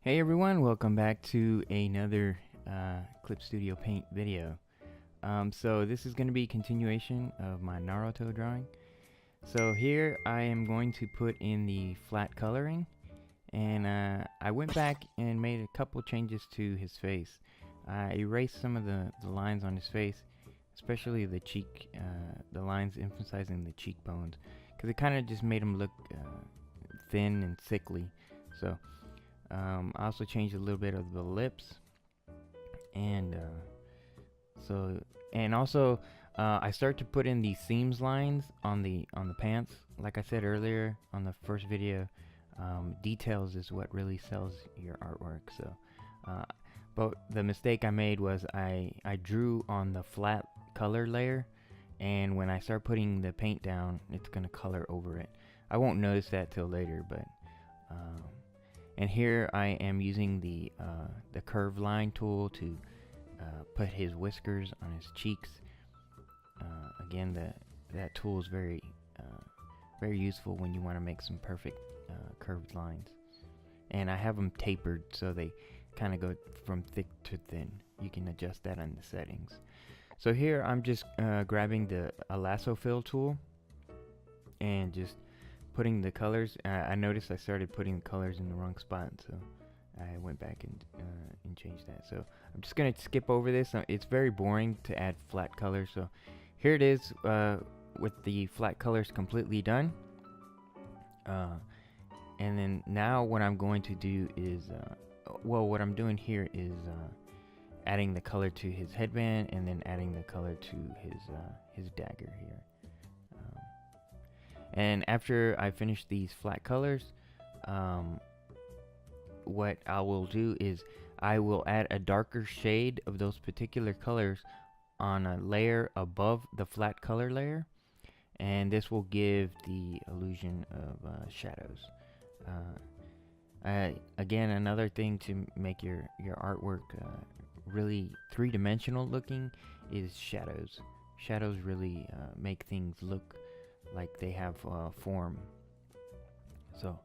Hey everyone, welcome back to another Clip Studio Paint video. So this is going to be a continuation of my Naruto drawing. So here I am going to put in the flat coloring, and I went back and made a couple changes to his face. I erased some of the lines on his face, especially the cheek, the lines emphasizing the cheekbones, because it kind of just made him look thin and sickly. So I also changed a little bit of the lips, and also I start to put in the seams lines on the pants. Like I said earlier on the first video, details is what really sells your artwork. So, but the mistake I made was I drew on the flat color layer, and when I start putting the paint down, it's gonna color over it. I won't notice that till later, but. And here I am using the curve line tool to put his whiskers on his cheeks. Again, that tool is very useful when you want to make some perfect curved lines. And I have them tapered so they kind of go from thick to thin. You can adjust that on the settings. So here I'm just grabbing the lasso fill tool and just putting the colors. I noticed I started putting the colors in the wrong spot, so I went back and changed that. So I'm just gonna skip over this. It's very boring to add flat colors, so here it is with the flat colors completely done. And then now what I'm going to do is, what I'm doing here is adding the color to his headband, and then adding the color to his dagger here. And after I finish these flat colors, what I will do is I will add a darker shade of those particular colors on a layer above the flat color layer, and this will give the illusion of shadows. Again, another thing to make your artwork really three-dimensional looking is shadows. Shadows really make things look like they have form. So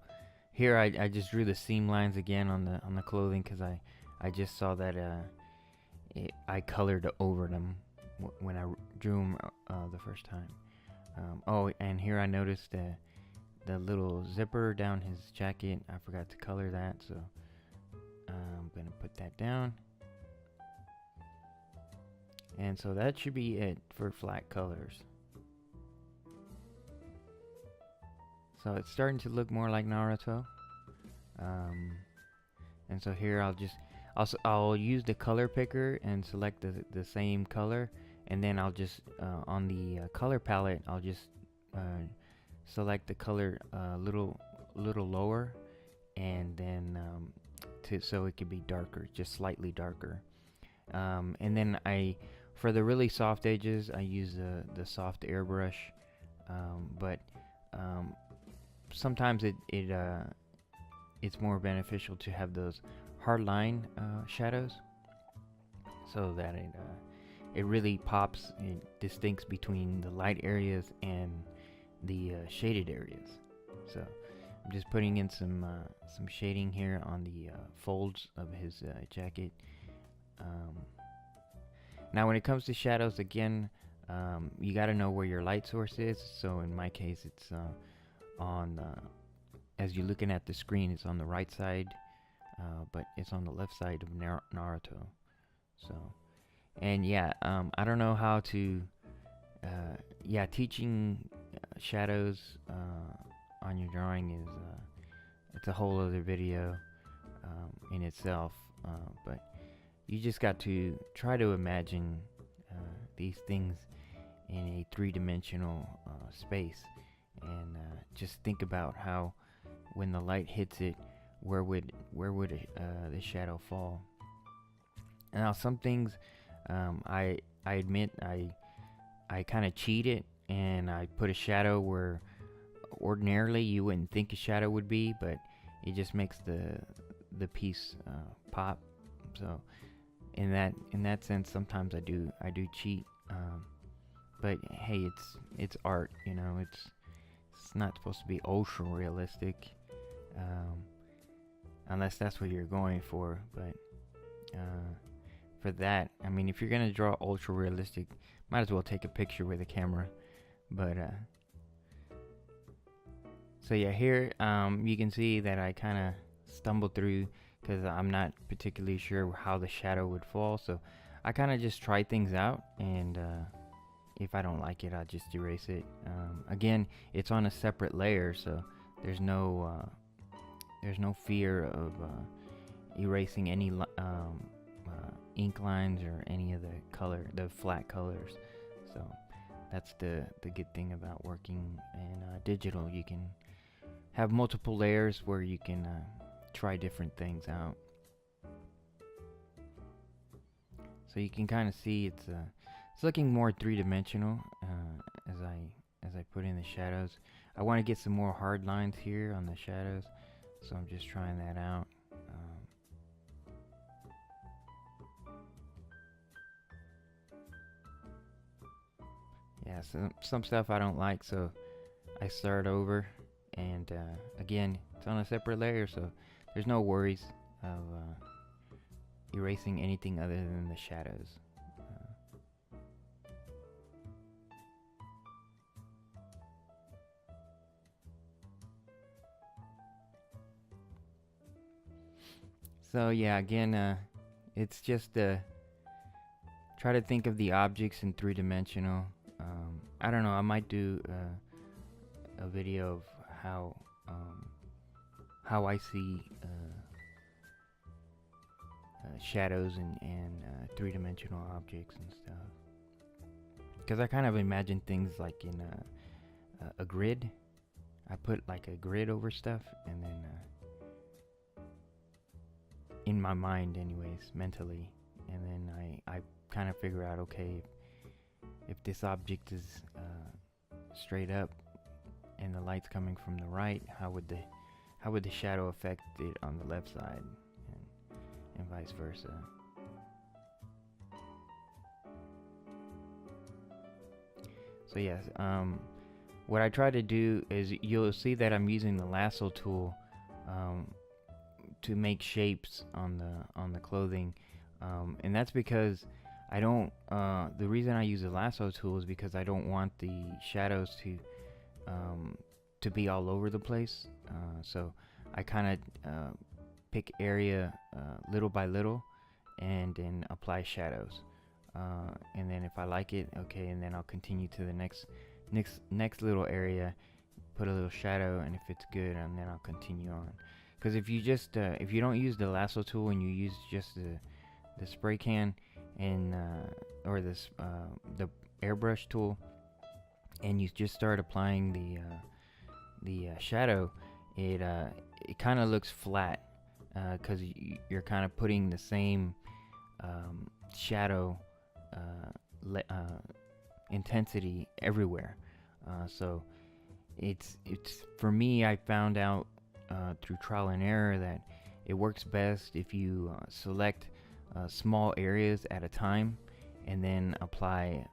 here I just drew the seam lines again on the clothing, because I just saw that I colored over them when I drew them the first time. Oh, and here I noticed the little zipper down his jacket. I forgot to color that, so I'm gonna put that down. And so that should be it for flat colors. So it's starting to look more like Naruto. And so here I'll use the color picker and select the same color, and then I'll just on the color palette I'll just select the color a little lower, and then so it could be darker, just slightly darker. And then for the really soft edges I use the soft airbrush, but sometimes it's more beneficial to have those hard line shadows, so that it really pops and distincts between the light areas and the shaded areas. So I'm just putting in some shading here on the folds of his jacket. Now when it comes to shadows, again, you got to know where your light source is. So in my case, it's on as you're looking at the screen, it's on the right side, but it's on the left side of Naruto. So, and yeah, I don't know how to teaching shadows on your drawing is it's a whole other video in itself, but you just got to try to imagine these things in a three-dimensional space, and just think about how when the light hits it, where would the shadow fall. Now some things I admit I kind of cheated, and I put a shadow where ordinarily you wouldn't think a shadow would be, but it just makes the piece pop. So in that sense, sometimes I do cheat, but hey, it's art, you know. It's not supposed to be ultra realistic. unless that's what you're going for. But for that, I mean, if you're gonna draw ultra realistic, might as well take a picture with a camera. But so yeah, here you can see that I kind of stumbled through because I'm not particularly sure how the shadow would fall. So I kind of just try things out, and if I don't like it, I'll just erase it. Again, it's on a separate layer, so there's no fear of erasing any ink lines or any of the flat colors. So that's the good thing about working in digital. You can have multiple layers where you can try different things out. So you can kind of see it's looking more three-dimensional as I put in the shadows. I want to get some more hard lines here on the shadows, so I'm just trying that out. Yeah, some stuff I don't like, so I start over, and again, it's on a separate layer, so there's no worries of erasing anything other than the shadows. So yeah, again, it's just try to think of the objects in three-dimensional. I don't know, I might do a video of how I see shadows and three-dimensional objects and stuff. Because I kind of imagine things like in a grid. I put like a grid over stuff, and then in my mind anyways, mentally, and then I kind of figure out, okay, if this object is straight up and the light's coming from the right, how would the shadow affect it on the left side, and vice versa. So yes, what I try to do is, you'll see that I'm using the lasso tool to make shapes on the clothing, and that's because I don't. The reason I use the lasso tool is because I don't want the shadows to be all over the place. So I kind of pick area little by little, and then apply shadows. And then if I like it, okay, and then I'll continue to the next little area, put a little shadow, and if it's good, and then I'll continue on. Because if you don't use the lasso tool and you use just the spray can and or the airbrush tool, and you just start applying the shadow, it kind of looks flat, because you're kind of putting the same shadow intensity everywhere. So it's for me, I found out through trial and error that it works best if you select small areas at a time, and then apply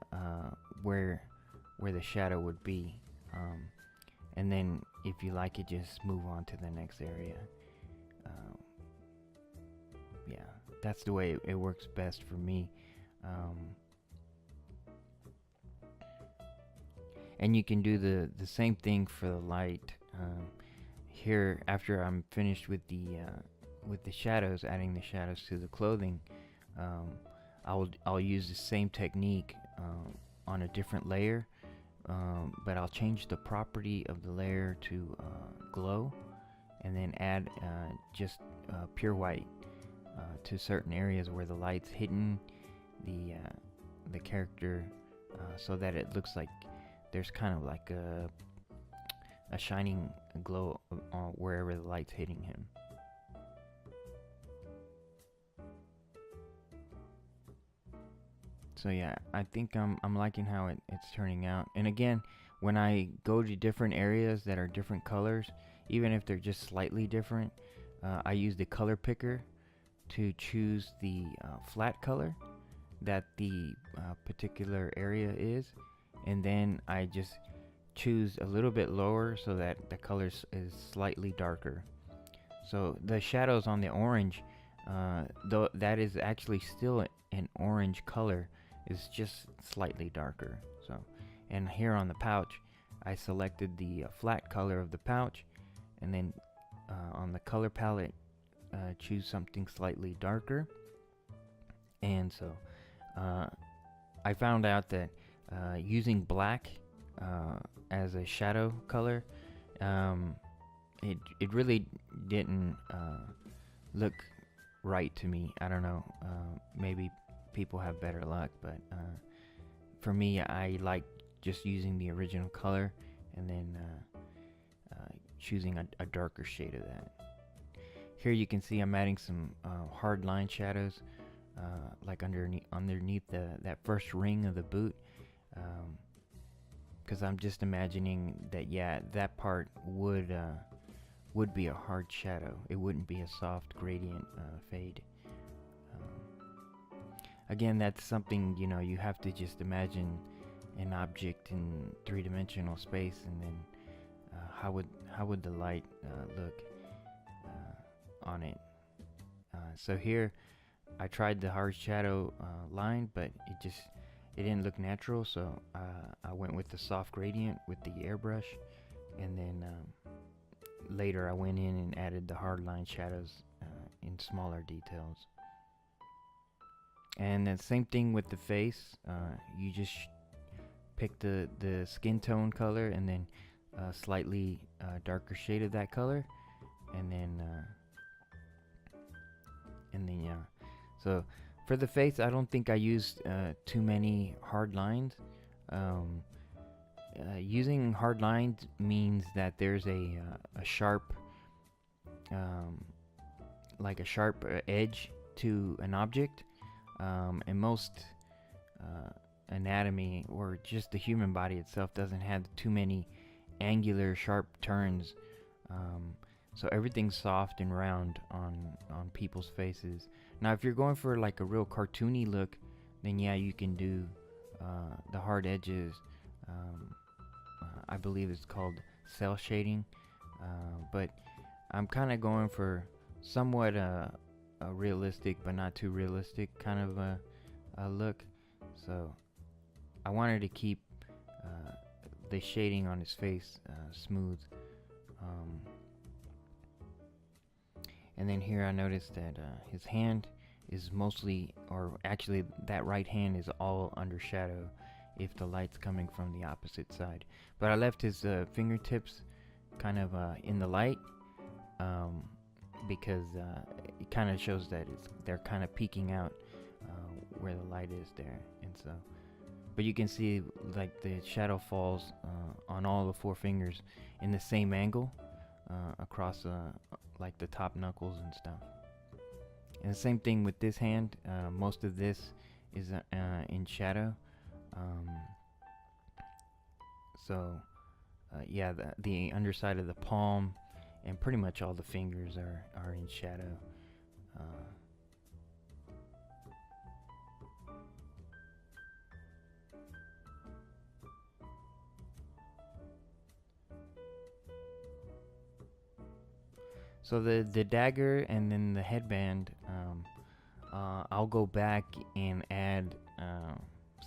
where the shadow would be, and then if you like it, just move on to the next area. Yeah, that's the way it works best for me. And you can do the same thing for the light. Here, after I'm finished with the shadows, adding the shadows to the clothing, I'll use the same technique on a different layer, but I'll change the property of the layer to glow, and then add just pure white to certain areas where the light's hitting the character, so that it looks like there's kind of like a shining glow wherever the light's hitting him. So yeah, I think I'm liking how it's turning out. And again, when I go to different areas that are different colors, even if they're just slightly different, I use the color picker to choose the flat color that the particular area is, and then I just choose a little bit lower so that the color is slightly darker. So the shadows on the orange, though that is actually still an orange color, is just slightly darker. So, and here on the pouch, I selected the flat color of the pouch, and then on the color palette, choose something slightly darker. And so I found out that using black as a shadow color, it really didn't look right to me. I don't know. Maybe people have better luck, but for me, I like just using the original color and then choosing a darker shade of that. Here you can see I'm adding some hard line shadows, like underneath that first ring of the boot, because I'm just imagining that, yeah, that part would be a hard shadow. It wouldn't be a soft gradient fade. Again, that's something, you know, you have to just imagine an object in three-dimensional space, and then how would the light look on it. So here I tried the hard shadow line, but it didn't look natural, so I went with the soft gradient with the airbrush, and then later I went in and added the hard line shadows in smaller details. And the same thing with the face. You just pick the skin tone color and then slightly darker shade of that color, and then yeah. So for the face, I don't think I used too many hard lines. Using hard lines means that there's a sharp, like a sharp edge to an object, and most anatomy, or just the human body itself, doesn't have too many angular sharp turns. So everything's soft and round on people's faces. Now if you're going for like a real cartoony look, then yeah, you can do the hard edges. I believe it's called cell shading, but I'm kind of going for somewhat a realistic but not too realistic kind of a look. So I wanted to keep the shading on his face smooth. And then here I noticed that his hand is mostly, or actually that right hand is all under shadow if the light's coming from the opposite side. But I left his fingertips kind of in the light, because it kind of shows that they're kind of peeking out where the light is there. And so, but you can see like the shadow falls on all the four fingers in the same angle across like the top knuckles and stuff. And the same thing with this hand. Most of this is in shadow. So yeah, the underside of the palm and pretty much all the fingers are in shadow. So the dagger and then the headband, I'll go back and add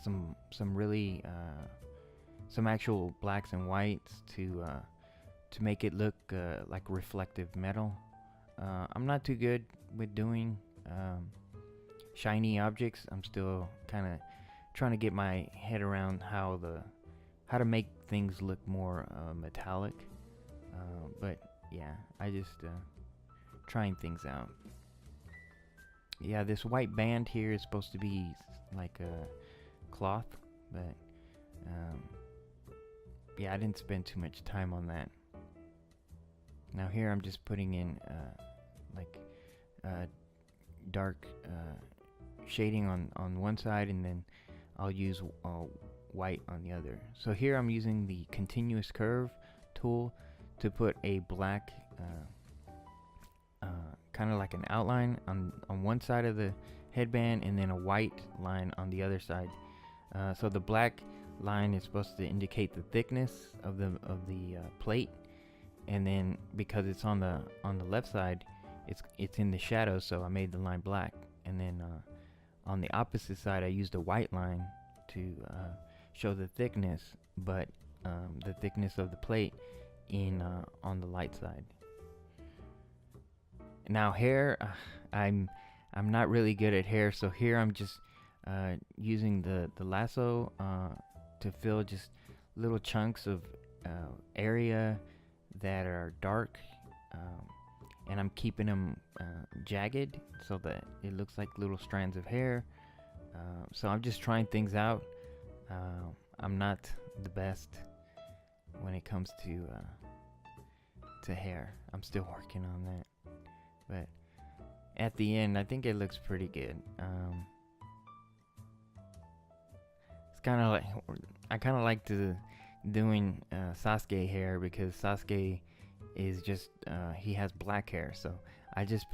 some really some actual blacks and whites to make it look like reflective metal. I'm not too good with doing shiny objects. I'm still kind of trying to get my head around how to make things look more metallic. But yeah, I just trying things out. Yeah, this white band here is supposed to be like a cloth, but yeah, I didn't spend too much time on that. Now here I'm just putting in like dark shading on one side, and then I'll use white on the other. So here I'm using the continuous curve tool to put a black kind of like an outline on one side of the headband, and then a white line on the other side. So the black line is supposed to indicate the thickness of the plate, and then because it's on the left side, it's in the shadow, so I made the line black. And then on the opposite side, I used a white line to show the thickness, but the thickness of the plate in on the light side. Now hair, I'm not really good at hair, so here I'm just using the lasso to fill just little chunks of area that are dark, and I'm keeping them jagged so that it looks like little strands of hair. So I'm just trying things out. I'm not the best when it comes to hair. I'm still working on that, but at the end I think it looks pretty good. It's kind of like, I kind of like doing Sasuke hair, because Sasuke is just he has black hair, so I just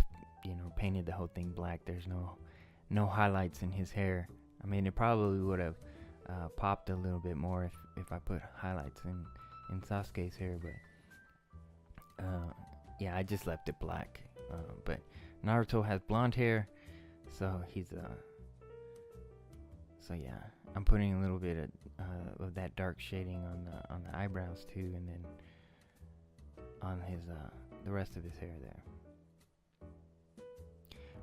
painted the whole thing black. There's no highlights in his hair. I mean, it probably would have popped a little bit more if I put highlights in Sasuke's hair, but yeah, I just left it black. But Naruto has blonde hair, so he's so yeah, I'm putting a little bit of that dark shading on the eyebrows too, and then on his the rest of his hair there.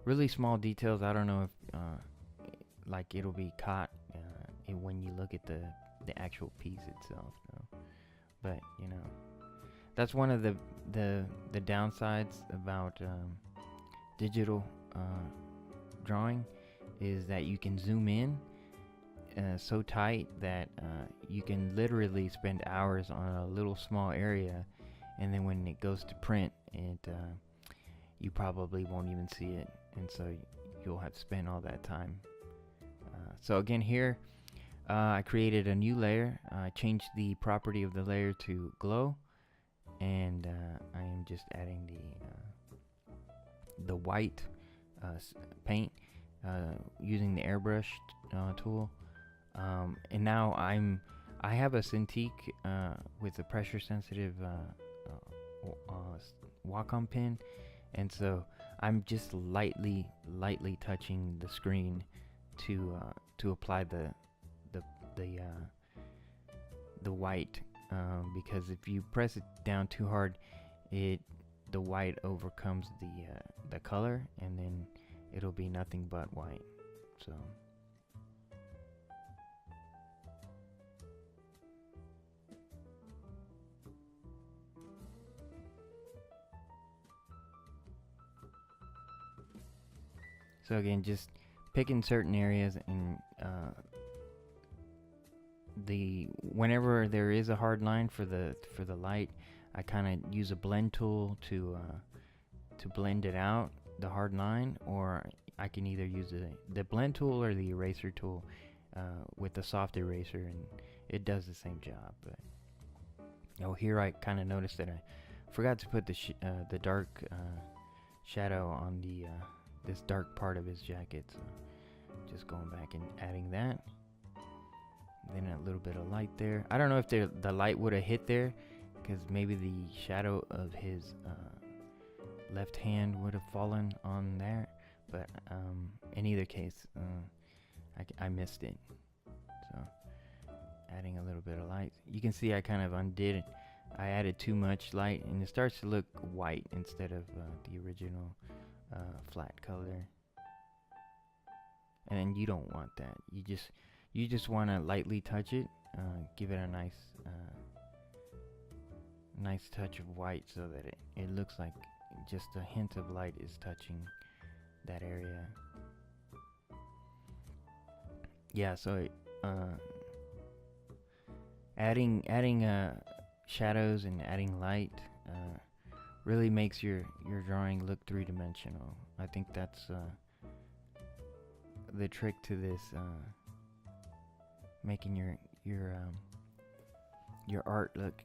Really small details. I don't know if like it'll be caught when you look at the actual piece itself, though. But that's one of the downsides about digital drawing, is that you can zoom in so tight that you can literally spend hours on a little small area, and then when it goes to print, you probably won't even see it, and so you'll have to spend all that time. So again, here I created a new layer. I changed the property of the layer to glow, and I am just adding the white paint using the airbrush tool. And now I have a Cintiq with a pressure sensitive Wacom pen, and so I'm just lightly touching the screen to apply the white, because if you press it down too hard, the white overcomes the color, and then it'll be nothing but white. So again, just picking certain areas, and whenever there is a hard line for the light, I kind of use a blend tool to blend it out, the hard line, or I can either use the blend tool or the eraser tool with the soft eraser, and it does the same job. But here I kind of noticed that I forgot to put the dark shadow on this dark part of his jacket, so just going back and adding that. Then a little bit of light there. I don't know if the light would have hit there, because maybe the shadow of his left hand would have fallen on there, but in either case, I missed it. So adding a little bit of light. You can see I kind of undid it. I added too much light, and it starts to look white instead of the original flat color. And you don't want that. You just want to lightly touch it, give it a nice touch of white, so that it looks like just a hint of light is touching that area. Yeah, so adding shadows and adding light really makes your drawing look three-dimensional. I think that's the trick to this, making your art look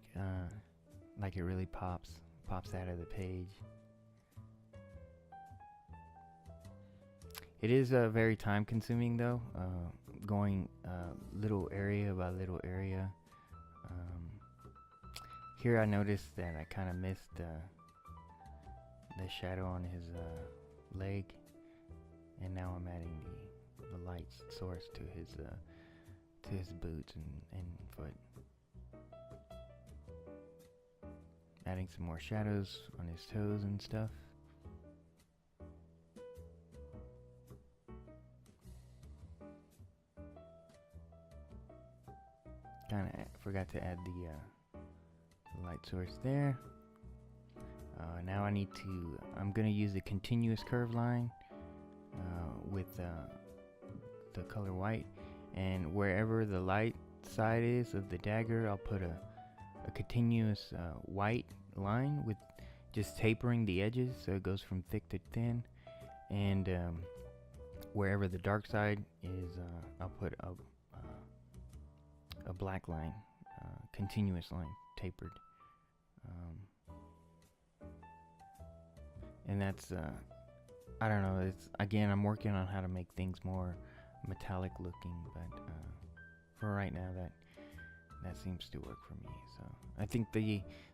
like it really pops out of the page. It is very time consuming, though, going little area by little area. here I noticed that I kind of missed the shadow on his leg, and now I'm adding the light source to his boots and foot. Adding some more shadows on his toes and stuff. Kind of forgot to add the light source there. Now I'm gonna use a continuous curve line with the color white, and wherever the light side is of the dagger, I'll put a continuous white line with just tapering the edges so it goes from thick to thin, and wherever the dark side is, I'll put a black line, continuous line, tapered. And that's I don't know, it's again, I'm working on how to make things more metallic looking, but for right now that seems to work for me. So I think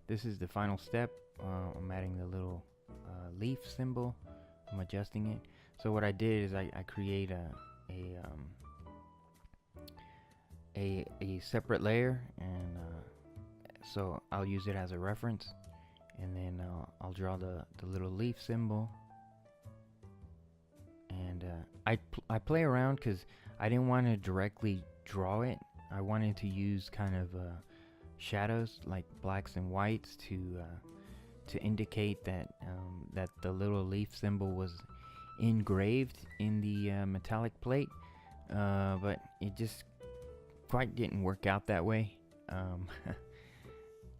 this is the final step. I'm adding the little leaf symbol. I'm adjusting it. So what I did is I create a separate layer, and so I'll use it as a reference, and then I'll draw the little leaf symbol, and I play around because I didn't want to directly draw it. I wanted to use kind of shadows like blacks and whites to indicate that that the little leaf symbol was engraved in the metallic plate, but it just quite didn't work out that way.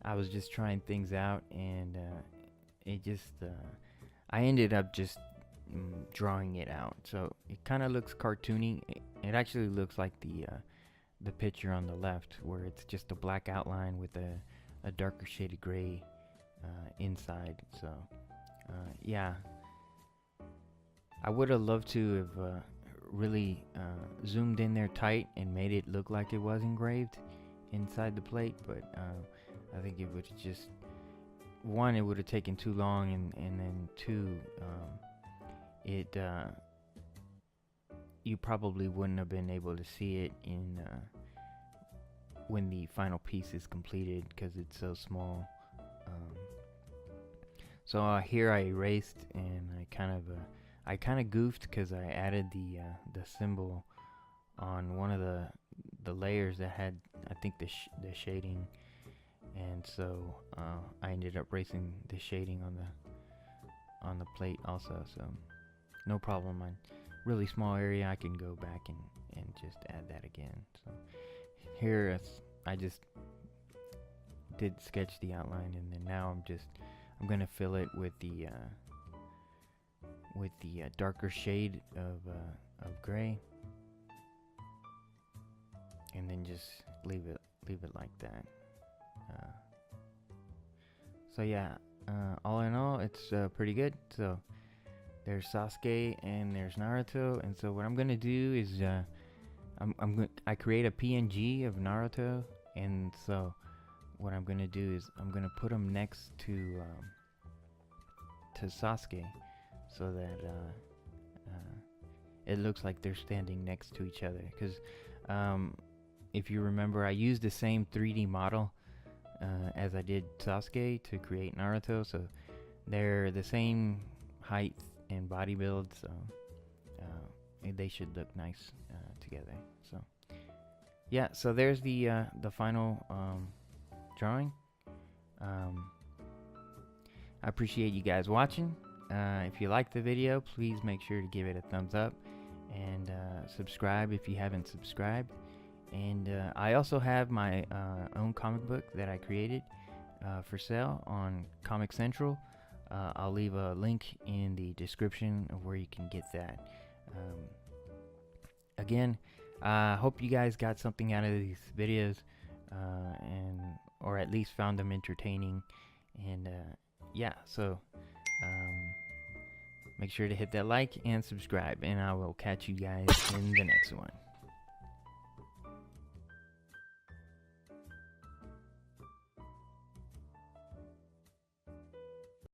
I was just trying things out, and it just I ended up just drawing it out, so it kind of looks cartoony. It actually looks like the picture on the left, where it's just a black outline with a darker shaded gray inside. So yeah, I would have loved to have really zoomed in there tight and made it look like it was engraved inside the plate, but I think it would just, one, it would have taken too long, and then two, you probably wouldn't have been able to see it in when the final piece is completed, because it's so small. So here I erased, and I kind of goofed because I added the symbol on one of the layers that had, I think, the shading, and so I ended up erasing the shading on the plate also. So no problem. On really small area, I can go back and just add that again. So here I just did sketch the outline, and then now I'm gonna fill it with the darker shade of gray, and then just leave it like that. So yeah, all in all, it's pretty good. So there's Sasuke and there's Naruto, and so what I'm gonna do is I create a PNG of Naruto, and so what I'm gonna do is I'm gonna put them next to Sasuke, so that it looks like they're standing next to each other. Because if you remember, I used the same 3D model as I did Sasuke to create Naruto, so they're the same height and body build, so they should look nice together. So yeah, so there's the final drawing. I appreciate you guys watching. If you liked the video, please make sure to give it a thumbs up, and subscribe if you haven't subscribed. And I also have my own comic book that I created for sale on Comic Central. I'll leave a link in the description of where you can get that. Again, I hope you guys got something out of these videos, or at least found them entertaining. And yeah, so make sure to hit that like and subscribe, and I will catch you guys in the next one.